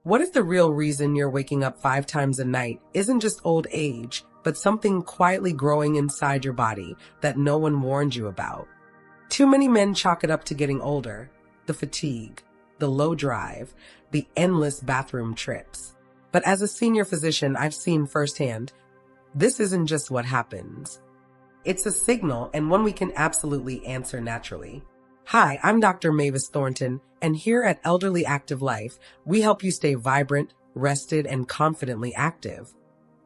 What if the real reason you're waking up 5 times a night isn't just old age, but something quietly growing inside your body that no one warned you about? Too many men chalk it up to getting older, the fatigue, the low drive, the endless bathroom trips. But as a senior physician, I've seen firsthand, this isn't just what happens. It's a signal, and one we can absolutely answer naturally. Hi, I'm Dr. Mavis Thornton, and here at Elderly Active Life, we help you stay vibrant, rested, and confidently active,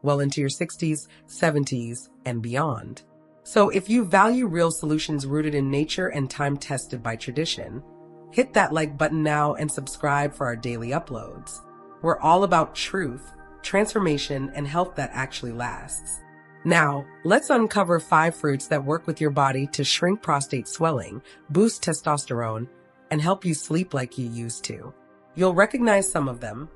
well into your 60s, 70s, and beyond. So if you value real solutions rooted in nature and time-tested by tradition, hit that like button now and subscribe for our daily uploads. We're all about truth, transformation, and health that actually lasts. Now, let's uncover 5 fruits that work with your body to shrink prostate swelling, boost testosterone, and help you sleep like you used to. You'll recognize some of them,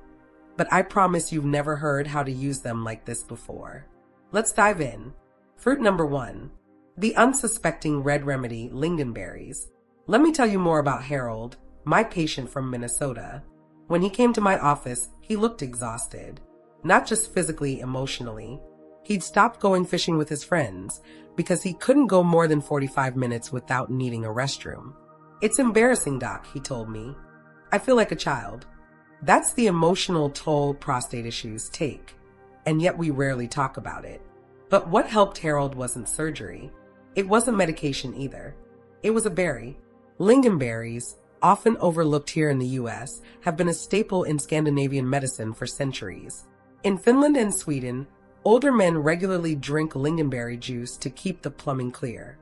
but I promise you've never heard how to use them like this before. Let's dive in. Fruit number 1, the unsuspecting red remedy, lingonberries. Let me tell you more about Harold, my patient from Minnesota. When he came to my office, he looked exhausted, not just physically, emotionally. He'd stopped going fishing with his friends because he couldn't go more than 45 minutes without needing a restroom. It's embarrassing, doc, he told me. I feel like a child. That's the emotional toll prostate issues take, and yet we rarely talk about it. But what helped Harold wasn't surgery. It wasn't medication either. It was a berry. Lingonberries, often overlooked here in the US, have been a staple in Scandinavian medicine for centuries. In Finland and Sweden, older men regularly drink lingonberry juice to keep the plumbing clear.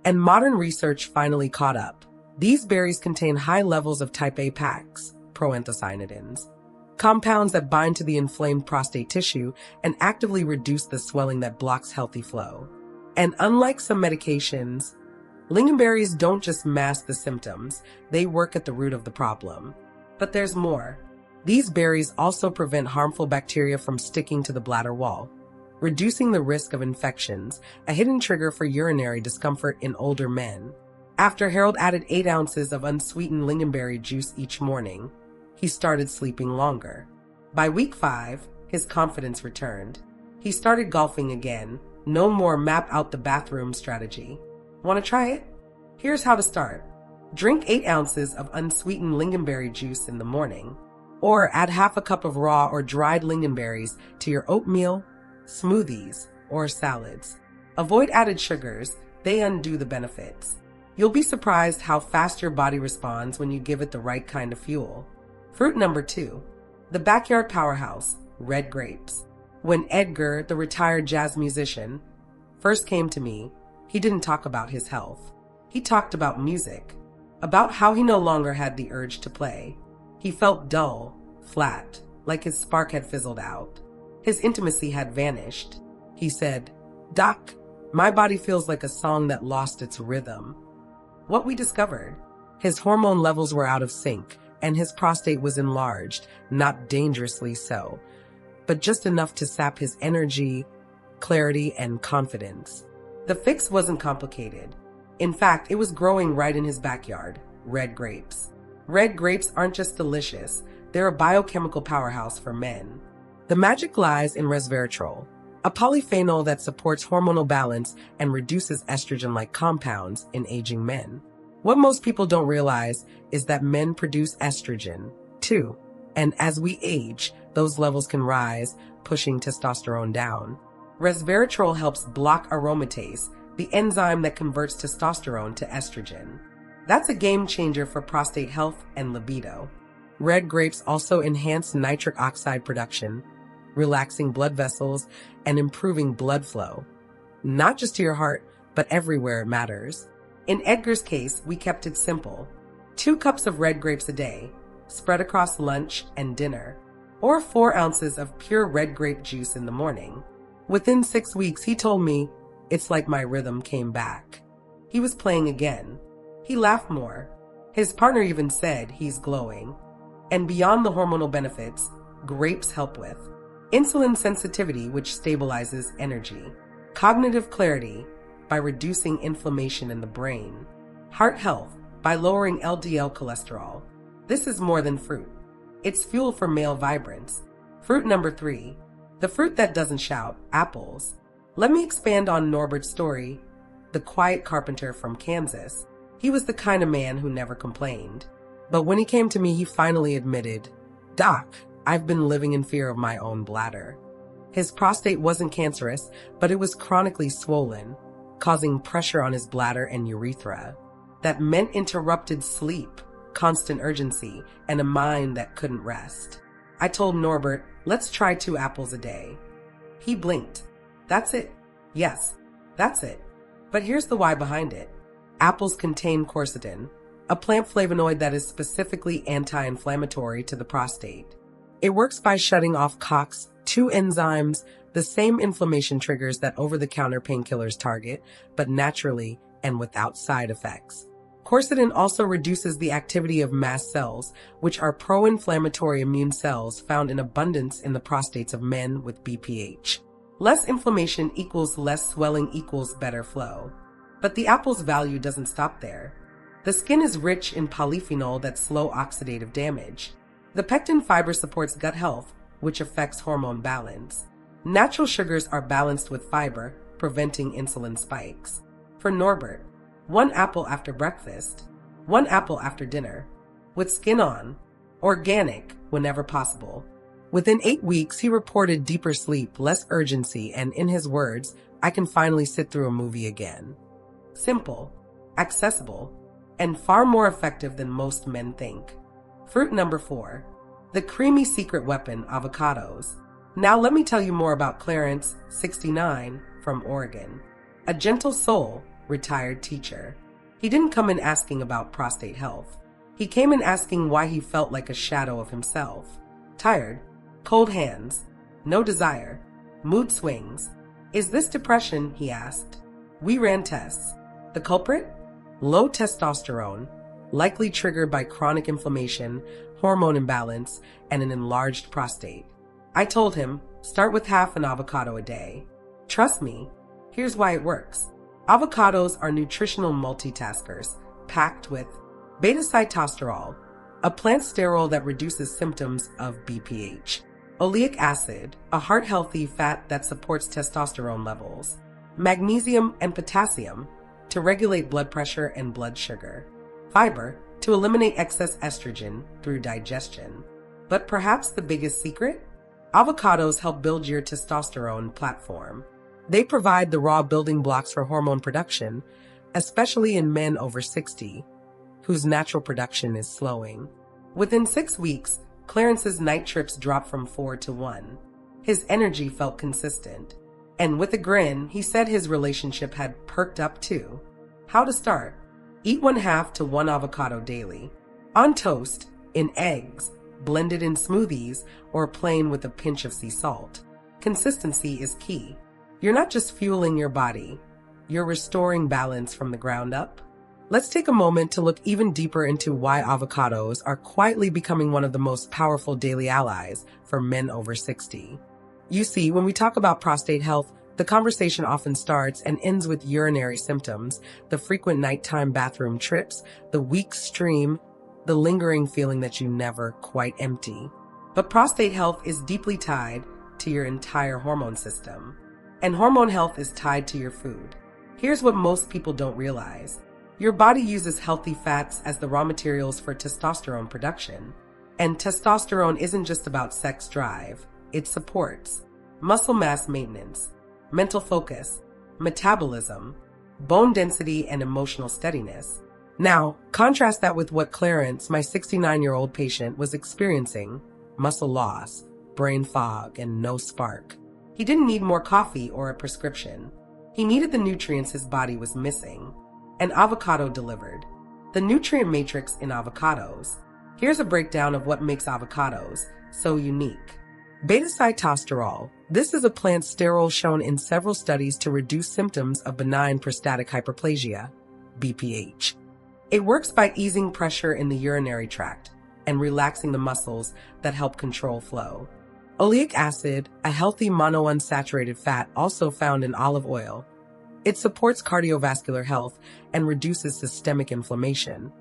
And modern research finally caught up. These berries contain high levels of type A PAX, proanthocyanidins, compounds that bind to the inflamed prostate tissue and actively reduce the swelling that blocks healthy flow. And unlike some medications, lingonberries don't just mask the symptoms, they work at the root of the problem. But there's more. These berries also prevent harmful bacteria from sticking to the bladder wall, reducing the risk of infections, a hidden trigger for urinary discomfort in older men. After Harold added 8 ounces of unsweetened lingonberry juice each morning, he started sleeping longer. By week 5, his confidence returned. He started golfing again, no more map out the bathroom strategy. Want to try it? Here's how to start. Drink 8 ounces of unsweetened lingonberry juice in the morning, or add half a cup of raw or dried lingonberries to your oatmeal, smoothies, or salads. Avoid added sugars, they undo the benefits. You'll be surprised how fast your body responds when you give it the right kind of fuel. Fruit number 2, the backyard powerhouse, red grapes. When Edgar, the retired jazz musician, first came to me, he didn't talk about his health. He talked about music, about how he no longer had the urge to play. He felt dull, flat, like his spark had fizzled out. His intimacy had vanished. He said, "Doc, my body feels like a song that lost its rhythm." What we discovered? His hormone levels were out of sync, and his prostate was enlarged, not dangerously so, but just enough to sap his energy, clarity, and confidence. The fix wasn't complicated. In fact, it was growing right in his backyard, red grapes. Red grapes aren't just delicious, they're a biochemical powerhouse for men. The magic lies in resveratrol, a polyphenol that supports hormonal balance and reduces estrogen-like compounds in aging men. What most people don't realize is that men produce estrogen, too, and as we age, those levels can rise, pushing testosterone down. Resveratrol helps block aromatase, the enzyme that converts testosterone to estrogen. That's a game changer for prostate health and libido. Red grapes also enhance nitric oxide production, relaxing blood vessels and improving blood flow, not just to your heart, but everywhere it matters. In Edgar's case, we kept it simple. 2 cups of red grapes a day, spread across lunch and dinner, or 4 ounces of pure red grape juice in the morning. Within 6 weeks, he told me, "It's like my rhythm came back." He was playing again. He laughed more. His partner even said he's glowing. And beyond the hormonal benefits, grapes help with insulin sensitivity, which stabilizes energy, cognitive clarity by reducing inflammation in the brain, heart health by lowering LDL cholesterol. This is more than fruit. It's fuel for male vibrance. Fruit number 3. The fruit that doesn't shout, apples. Let me expand on Norbert's story. The quiet carpenter from Kansas. He was the kind of man who never complained. But when he came to me, he finally admitted, "Doc, I've been living in fear of my own bladder." His prostate wasn't cancerous, but it was chronically swollen, causing pressure on his bladder and urethra. That meant interrupted sleep, constant urgency, and a mind that couldn't rest. I told Norbert, let's try 2 apples a day. He blinked. That's it. Yes, that's it. But here's the why behind it. Apples contain quercetin, a plant flavonoid that is specifically anti-inflammatory to the prostate. It works by shutting off COX-2 enzymes, the same inflammation triggers that over-the-counter painkillers target, but naturally and without side effects. Quercetin also reduces the activity of mast cells, which are pro-inflammatory immune cells found in abundance in the prostates of men with BPH. Less inflammation equals less swelling equals better flow. But the apple's value doesn't stop there. The skin is rich in polyphenol that slow oxidative damage. The pectin fiber supports gut health, which affects hormone balance. Natural sugars are balanced with fiber, preventing insulin spikes. For Norbert, 1 apple after breakfast, 1 apple after dinner, with skin on, organic whenever possible. Within 8 weeks, he reported deeper sleep, less urgency, and in his words, I can finally sit through a movie again. Simple, accessible, and far more effective than most men think. Fruit number 4. The creamy secret weapon, avocados. Now let me tell you more about Clarence, 69, from Oregon. A gentle soul, retired teacher. He didn't come in asking about prostate health. He came in asking why he felt like a shadow of himself. Tired, cold hands, no desire, mood swings. Is this depression? He asked. We ran tests. The culprit? Low testosterone, likely triggered by chronic inflammation, hormone imbalance, and an enlarged prostate. I told him, start with half an avocado a day. Trust me, here's why it works. Avocados are nutritional multitaskers, packed with beta-sitosterol, a plant sterol that reduces symptoms of BPH, oleic acid, a heart-healthy fat that supports testosterone levels, magnesium and potassium, to regulate blood pressure and blood sugar, fiber, to eliminate excess estrogen through digestion. But perhaps the biggest secret? Avocados help build your testosterone platform. They provide the raw building blocks for hormone production, especially in men over 60, whose natural production is slowing. Within 6 weeks, Clarence's night trips dropped from 4 to 1. His energy felt consistent. And with a grin, he said his relationship had perked up too. How to start? Eat 1/2 to 1 avocado daily. On toast, in eggs, blended in smoothies, or plain with a pinch of sea salt. Consistency is key. You're not just fueling your body, you're restoring balance from the ground up. Let's take a moment to look even deeper into why avocados are quietly becoming one of the most powerful daily allies for men over 60. You see, when we talk about prostate health, the conversation often starts and ends with urinary symptoms, the frequent nighttime bathroom trips, the weak stream, the lingering feeling that you never quite empty. But prostate health is deeply tied to your entire hormone system. And hormone health is tied to your food. Here's what most people don't realize. Your body uses healthy fats as the raw materials for testosterone production. And testosterone isn't just about sex drive. It supports muscle mass maintenance, mental focus, metabolism, bone density, and emotional steadiness. Now, contrast that with what Clarence, my 69-year-old patient, was experiencing: muscle loss, brain fog, and no spark. He didn't need more coffee or a prescription. He needed the nutrients his body was missing. And avocado delivered. The nutrient matrix in avocados. Here's a breakdown of what makes avocados so unique. Beta-sitosterol. This is a plant sterol shown in several studies to reduce symptoms of benign prostatic hyperplasia, BPH. It works by easing pressure in the urinary tract and relaxing the muscles that help control flow. Oleic acid, a healthy monounsaturated fat also found in olive oil. It supports cardiovascular health and reduces systemic inflammation,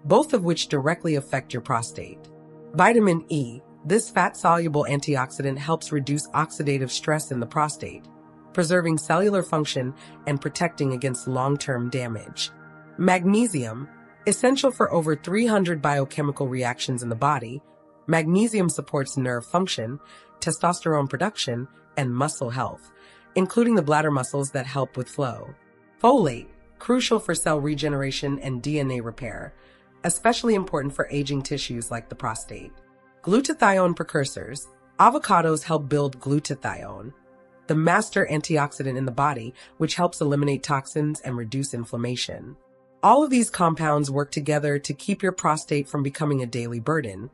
both of which directly affect your prostate. Vitamin E. This fat-soluble antioxidant helps reduce oxidative stress in the prostate, preserving cellular function and protecting against long-term damage. Magnesium. Essential for over 300 biochemical reactions in the body, magnesium supports nerve function, testosterone production, and muscle health, including the bladder muscles that help with flow. Folate. Crucial for cell regeneration and DNA repair, especially important for aging tissues like the prostate. Glutathione precursors. Avocados help build glutathione, the master antioxidant in the body, which helps eliminate toxins and reduce inflammation. All of these compounds work together to keep your prostate from becoming a daily burden,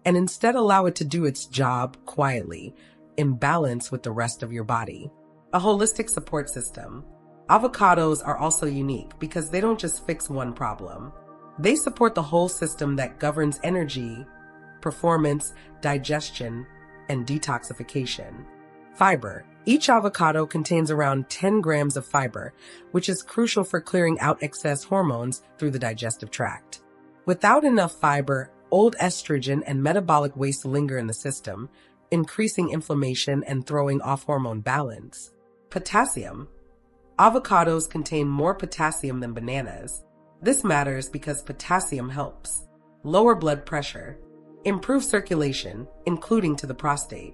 and instead allow it to do its job quietly, in balance with the rest of your body. A holistic support system. Avocados are also unique because they don't just fix one problem. They support the whole system that governs energy, performance, digestion, and detoxification. Fiber. Each avocado contains around 10 grams of fiber, which is crucial for clearing out excess hormones through the digestive tract. Without enough fiber, old estrogen and metabolic waste linger in the system, increasing inflammation and throwing off hormone balance. Potassium. Avocados contain more potassium than bananas. This matters because potassium helps lower blood pressure, improve circulation, including to the prostate,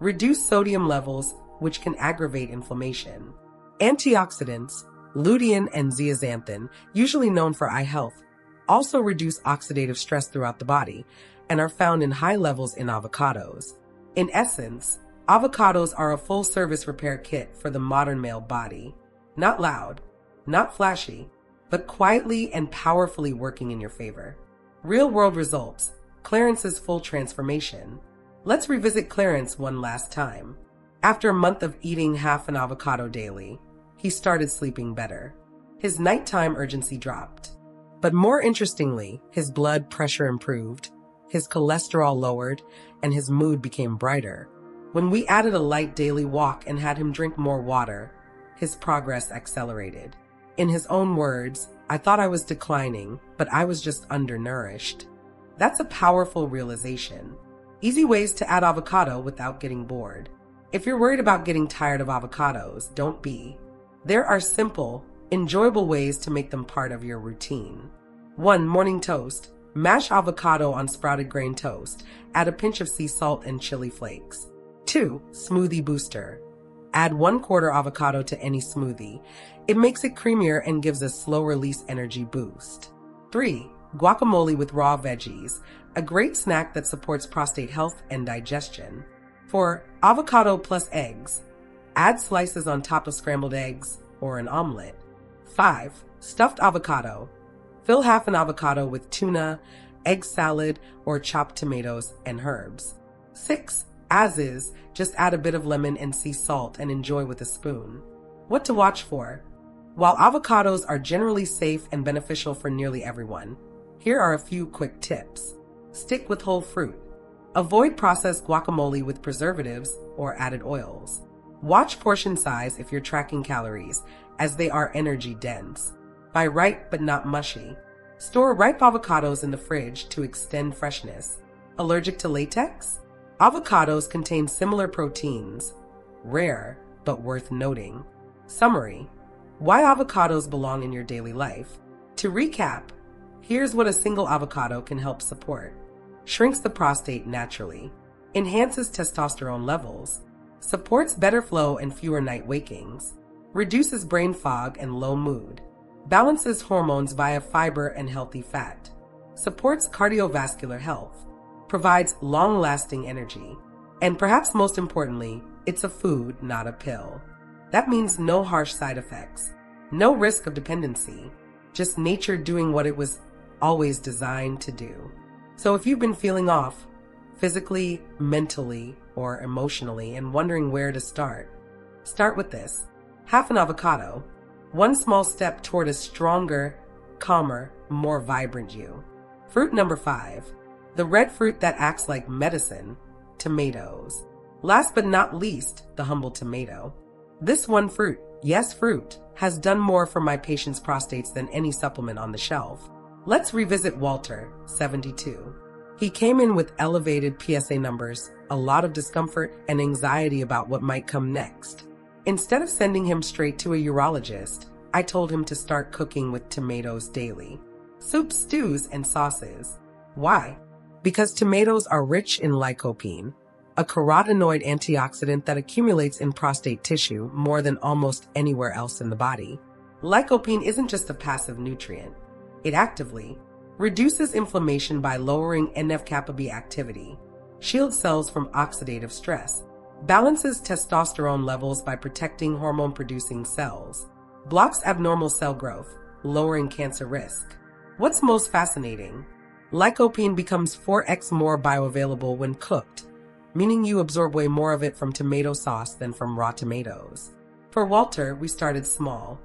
reduce sodium levels, which can aggravate inflammation. Antioxidants, lutein and zeaxanthin, usually known for eye health, also reduce oxidative stress throughout the body and are found in high levels in avocados. In essence, avocados are a full-service repair kit for the modern male body. Not loud, not flashy, but quietly and powerfully working in your favor. Real-world results. Clarence's full transformation. Let's revisit Clarence one last time. After a month of eating half an avocado daily, he started sleeping better. His nighttime urgency dropped. But more interestingly, his blood pressure improved, his cholesterol lowered, and his mood became brighter. When we added a light daily walk and had him drink more water, his progress accelerated. In his own words, "I thought I was declining, but I was just undernourished." That's a powerful realization. Easy ways to add avocado without getting bored. If you're worried about getting tired of avocados, don't be. There are simple, enjoyable ways to make them part of your routine. 1. Morning toast. Mash avocado on sprouted grain toast. Add a pinch of sea salt and chili flakes. 2. Smoothie booster. Add 1/4 avocado to any smoothie. It makes it creamier and gives a slow-release energy boost. 3. Guacamole with raw veggies. A great snack that supports prostate health and digestion. 4. Avocado plus eggs. Add slices on top of scrambled eggs or an omelet. 5. Stuffed avocado. Fill half an avocado with tuna, egg salad, or chopped tomatoes and herbs. 6. As is, just add a bit of lemon and sea salt and enjoy with a spoon. What to watch for? While avocados are generally safe and beneficial for nearly everyone, here are a few quick tips. Stick with whole fruit. Avoid processed guacamole with preservatives or added oils. Watch portion size if you're tracking calories, as they are energy dense. Buy ripe but not mushy. Store ripe avocados in the fridge to extend freshness. Allergic to latex? Avocados contain similar proteins. Rare, but worth noting. Summary: why avocados belong in your daily life. To recap, here's what a single avocado can help support. Shrinks the prostate naturally. Enhances testosterone levels. Supports better flow and fewer night wakings. Reduces brain fog and low mood. Balances hormones via fiber and healthy fat. Supports cardiovascular health. Provides long-lasting energy. And perhaps most importantly, it's a food, not a pill. That means no harsh side effects, no risk of dependency, just nature doing what it was always designed to do. So if you've been feeling off, physically, mentally, or emotionally, and wondering where to start with this. Half an avocado. One small step toward a stronger, calmer, more vibrant you. Fruit number 5. The red fruit that acts like medicine, tomatoes. Last but not least, the humble tomato. This one fruit, yes fruit, has done more for my patients' prostates than any supplement on the shelf. Let's revisit Walter, 72. He came in with elevated PSA numbers, a lot of discomfort, and anxiety about what might come next. Instead of sending him straight to a urologist, I told him to start cooking with tomatoes daily. Soups, stews, and sauces. Why? Because tomatoes are rich in lycopene, a carotenoid antioxidant that accumulates in prostate tissue more than almost anywhere else in the body. Lycopene isn't just a passive nutrient. It actively reduces inflammation by lowering NF-kappa B activity, shields cells from oxidative stress, balances testosterone levels by protecting hormone-producing cells, blocks abnormal cell growth, lowering cancer risk. What's most fascinating? Lycopene becomes 4x more bioavailable when cooked, meaning you absorb way more of it from tomato sauce than from raw tomatoes. For Walter, we started small.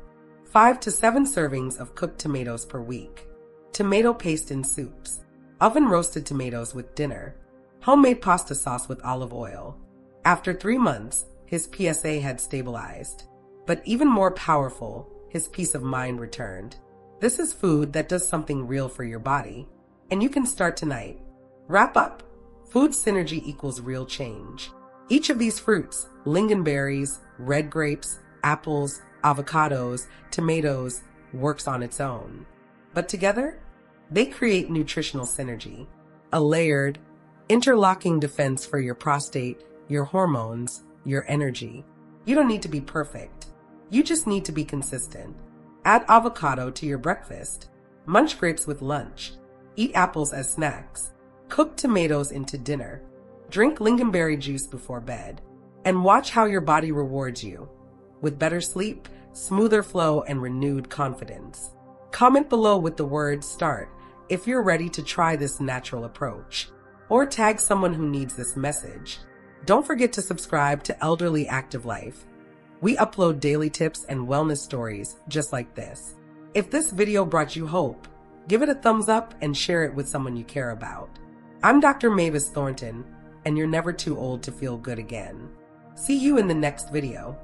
5 to 7 servings of cooked tomatoes per week. Tomato paste in soups. Oven roasted tomatoes with dinner. Homemade pasta sauce with olive oil. After 3 months, his PSA had stabilized. But even more powerful, his peace of mind returned. This is food that does something real for your body. And you can start tonight. Wrap up. Food synergy equals real change. Each of these fruits, lingonberries, red grapes, apples, avocados, tomatoes, works on its own. But together, they create nutritional synergy, a layered, interlocking defense for your prostate, your hormones, your energy. You don't need to be perfect. You just need to be consistent. Add avocado to your breakfast. Munch grapes with lunch. Eat apples as snacks. Cook tomatoes into dinner. Drink lingonberry juice before bed. And watch how your body rewards you with better sleep, smoother flow, and renewed confidence. Comment below with the word START if you're ready to try this natural approach, or tag someone who needs this message. Don't forget to subscribe to Elderly Active Life. We upload daily tips and wellness stories just like this. If this video brought you hope, give it a thumbs up and share it with someone you care about. I'm Dr. Mavis Thornton, and you're never too old to feel good again. See you in the next video.